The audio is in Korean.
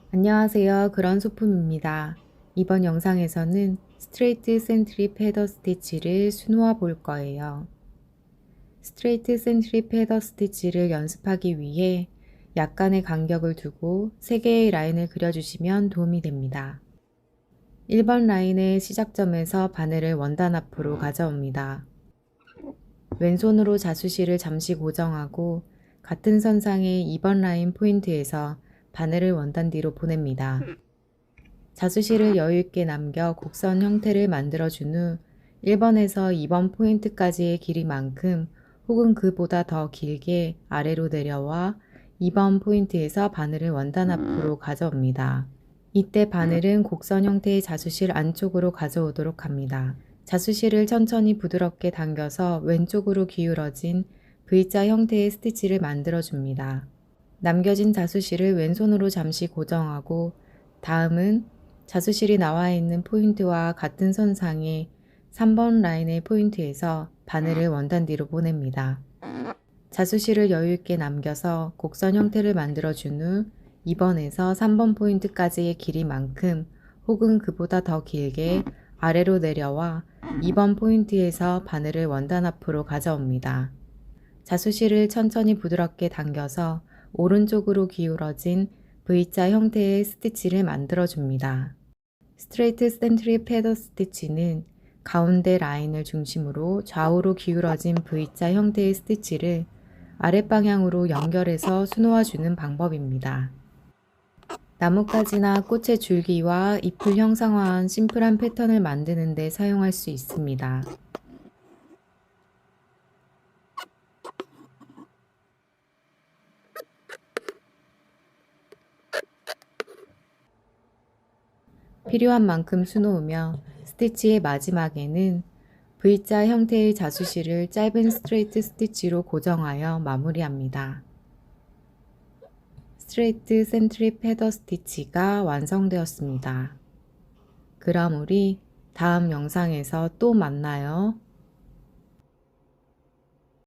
안녕하세요. 그런 소품입니다. 이번 영상에서는 스트레이트 센트리 패더 스티치를 수놓아 볼 거예요. 스트레이트 센트리 패더 스티치를 연습하기 위해 약간의 간격을 두고 3개의 라인을 그려주시면 도움이 됩니다. 1번 라인의 시작점에서 바늘을 원단 앞으로 가져옵니다. 왼손으로 자수실을 잠시 고정하고 같은 선상의 2번 라인 포인트에서 바늘을 원단 뒤로 보냅니다. 자수실을 여유있게 남겨 곡선 형태를 만들어준 후 1번에서 2번 포인트까지의 길이만큼 혹은 그보다 더 길게 아래로 내려와 2번 포인트에서 바늘을 원단 앞으로 가져옵니다. 이때 바늘은 곡선 형태의 자수실 안쪽으로 가져오도록 합니다. 자수실을 천천히 부드럽게 당겨서 왼쪽으로 기울어진 V자 형태의 스티치를 만들어줍니다. 남겨진 자수실을 왼손으로 잠시 고정하고 다음은 자수실이 나와 있는 포인트와 같은 선상의 3번 라인의 포인트에서 바늘을 원단 뒤로 보냅니다. 자수실을 여유있게 남겨서 곡선 형태를 만들어준 후 2번에서 3번 포인트까지의 길이만큼 혹은 그보다 더 길게 아래로 내려와 2번 포인트에서 바늘을 원단 앞으로 가져옵니다. 자수실을 천천히 부드럽게 당겨서 오른쪽으로 기울어진 V자 형태의 스티치를 만들어줍니다. 스트레이트 센트리 패더 스티치는 가운데 라인을 중심으로 좌우로 기울어진 V자 형태의 스티치를 아랫방향으로 연결해서 수놓아주는 방법입니다. 나뭇가지나 꽃의 줄기와 잎을 형상화한 심플한 패턴을 만드는 데 사용할 수 있습니다. 필요한 만큼 수놓으며 스티치의 마지막에는 V자 형태의 자수실을 짧은 스트레이트 스티치로 고정하여 마무리합니다. 스트레이트 센트리 패더 스티치가 완성되었습니다. 그럼 우리 다음 영상에서 또 만나요.